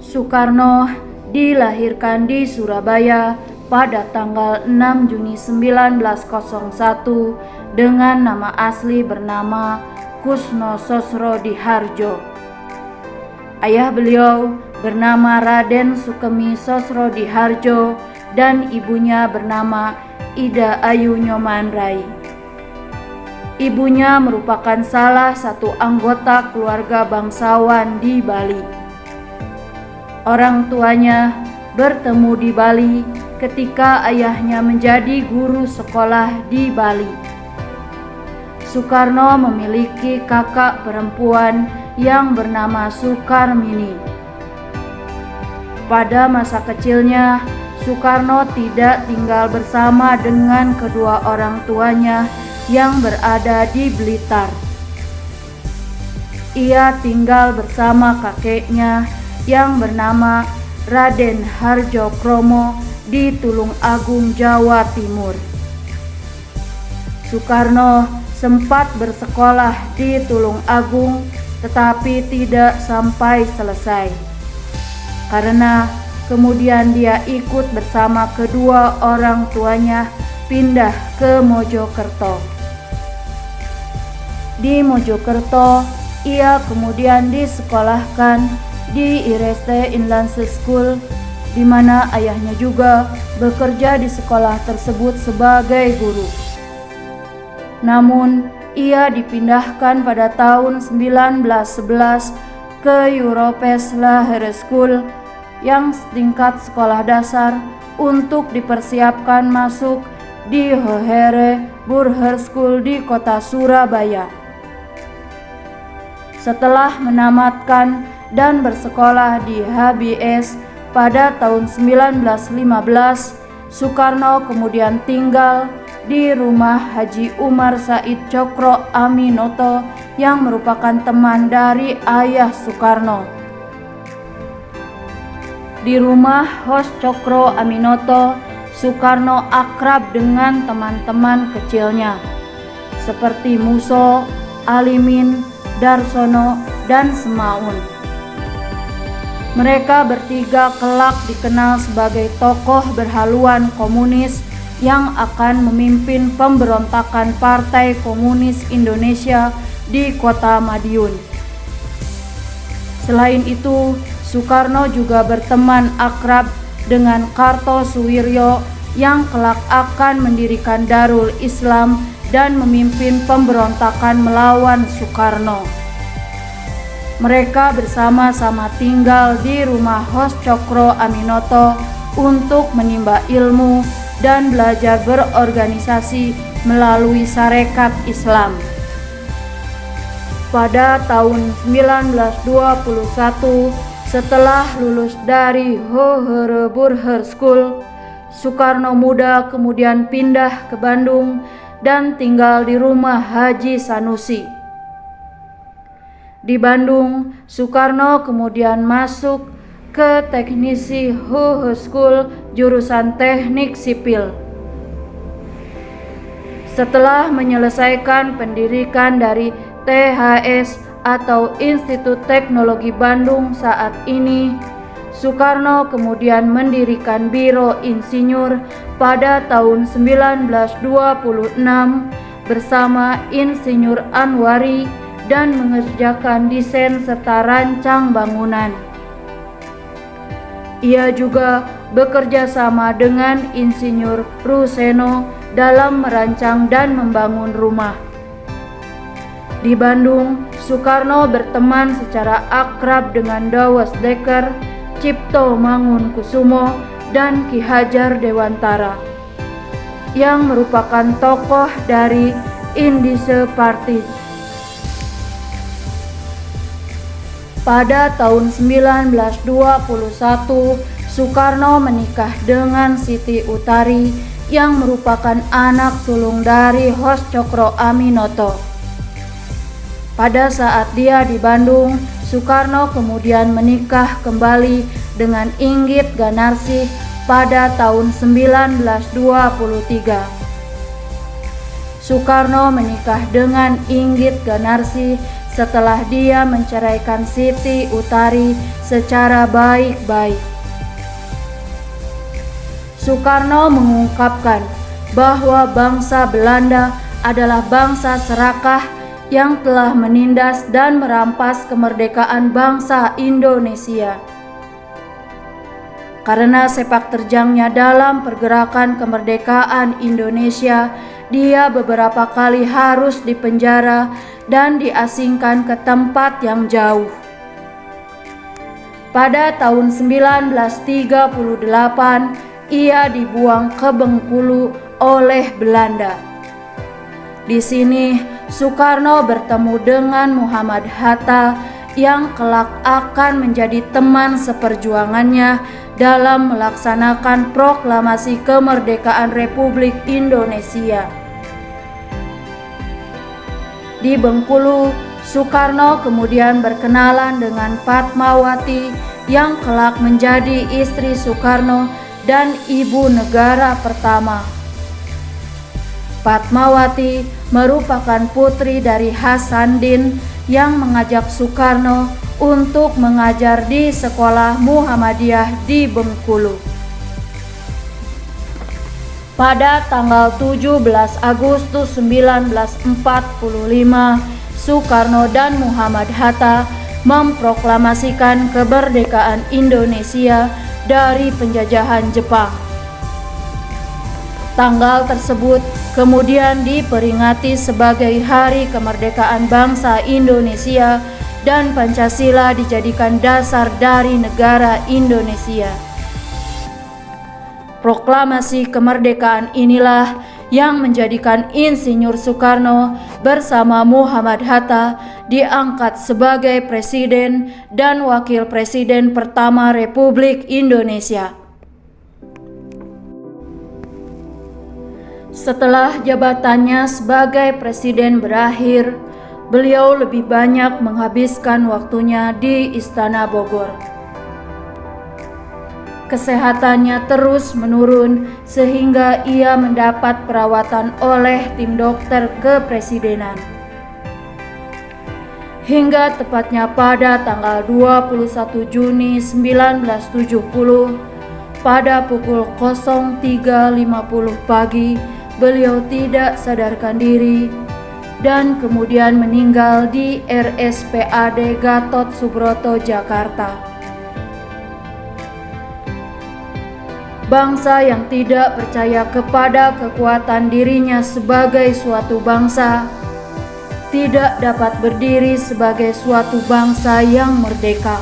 Soekarno dilahirkan di Surabaya pada tanggal 6 Juni 1901 dengan nama asli bernama Kusno Sosrodihardjo. Ayah beliau bernama Raden Sukemi Sosrodihardjo dan ibunya bernama Ida Ayu Nyoman Rai. Ibunya merupakan salah satu anggota keluarga bangsawan di Bali. Orang tuanya bertemu di Bali ketika ayahnya menjadi guru sekolah di Bali. Soekarno memiliki kakak perempuan yang bernama Sukarmini. Pada masa kecilnya, Soekarno tidak tinggal bersama dengan kedua orang tuanya yang berada di Blitar. Ia tinggal bersama kakeknya yang bernama Raden Harjokromo di Tulung Agung, Jawa Timur. Soekarno sempat bersekolah di Tulung Agung tetapi tidak sampai selesai, karena kemudian dia ikut bersama kedua orang tuanya pindah ke Mojokerto. Di Mojokerto, ia kemudian disekolahkan di Ireste Inlandse School, di mana ayahnya juga bekerja di sekolah tersebut sebagai guru. Namun, ia dipindahkan pada tahun 1911 ke Europes Laher School yang tingkat sekolah dasar untuk dipersiapkan masuk di Hohere Burher School di kota Surabaya. Setelah menamatkan dan bersekolah di HBS pada tahun 1915, Soekarno kemudian tinggal di rumah Haji Umar Said Cokro Aminoto yang merupakan teman dari ayah Soekarno. Di rumah Hos Cokro Aminoto, Soekarno akrab dengan teman-teman kecilnya seperti Muso, Alimin, Darsono, dan Semaun. Mereka bertiga kelak dikenal sebagai tokoh berhaluan komunis yang akan memimpin pemberontakan Partai Komunis Indonesia di kota Madiun. Selain itu, Soekarno juga berteman akrab dengan Kartosuwiryo yang kelak akan mendirikan Darul Islam dan memimpin pemberontakan melawan Soekarno. Mereka bersama-sama tinggal di rumah Hos Cokro Aminoto untuk menimba ilmu dan belajar berorganisasi melalui Sarekat Islam. Pada tahun 1921, setelah lulus dari Hohere Burher School, Soekarno Muda kemudian pindah ke Bandung dan tinggal di rumah Haji Sanusi. Di Bandung, Soekarno kemudian masuk ke Teknisi Hohe School jurusan Teknik Sipil. Setelah menyelesaikan pendidikan dari THS atau Institut Teknologi Bandung saat ini, Soekarno kemudian mendirikan Biro Insinyur pada tahun 1926 bersama Insinyur Anwari dan mengerjakan desain serta rancang bangunan. Ia juga bekerja sama dengan Insinyur Ruseno dalam merancang dan membangun rumah. Di Bandung, Soekarno berteman secara akrab dengan Dawes Dekker, Cipto Mangunkusumo, dan Ki Hajar Dewantara yang merupakan tokoh dari Indische Partij. Pada tahun 1921, Soekarno menikah dengan Siti Utari yang merupakan anak sulung dari Hos Cokro Aminoto. Pada saat dia di Bandung, Soekarno kemudian menikah kembali dengan Inggit Ganarsih pada tahun 1923. Soekarno menikah dengan Inggit Ganarsih setelah dia menceraikan Siti Utari secara baik-baik. Soekarno mengungkapkan bahwa bangsa Belanda adalah bangsa serakah yang telah menindas dan merampas kemerdekaan bangsa Indonesia. Karena sepak terjangnya dalam pergerakan kemerdekaan Indonesia, dia beberapa kali harus dipenjara dan diasingkan ke tempat yang jauh. Pada tahun 1938, ia dibuang ke Bengkulu oleh Belanda. Di sini, Soekarno bertemu dengan Muhammad Hatta yang kelak akan menjadi teman seperjuangannya dalam melaksanakan proklamasi kemerdekaan Republik Indonesia. Di Bengkulu, Soekarno kemudian berkenalan dengan Fatmawati yang kelak menjadi istri Soekarno dan ibu negara pertama. Fatmawati merupakan putri dari Hasanuddin yang mengajak Soekarno untuk mengajar di sekolah Muhammadiyah di Bengkulu. Pada tanggal 17 Agustus 1945, Soekarno dan Muhammad Hatta memproklamasikan kemerdekaan Indonesia dari penjajahan Jepang. Tanggal tersebut kemudian diperingati sebagai Hari Kemerdekaan Bangsa Indonesia dan Pancasila dijadikan dasar dari negara Indonesia. Proklamasi kemerdekaan inilah yang menjadikan Insinyur Soekarno bersama Muhammad Hatta diangkat sebagai Presiden dan Wakil Presiden pertama Republik Indonesia. Setelah jabatannya sebagai presiden berakhir, beliau lebih banyak menghabiskan waktunya di Istana Bogor. Kesehatannya terus menurun sehingga ia mendapat perawatan oleh tim dokter kepresidenan. Hingga tepatnya pada tanggal 21 Juni 1970, pada pukul 03.50 pagi, beliau tidak sadarkan diri dan kemudian meninggal di RSPAD Gatot Subroto, Jakarta. Bangsa yang tidak percaya kepada kekuatan dirinya sebagai suatu bangsa tidak dapat berdiri sebagai suatu bangsa yang merdeka.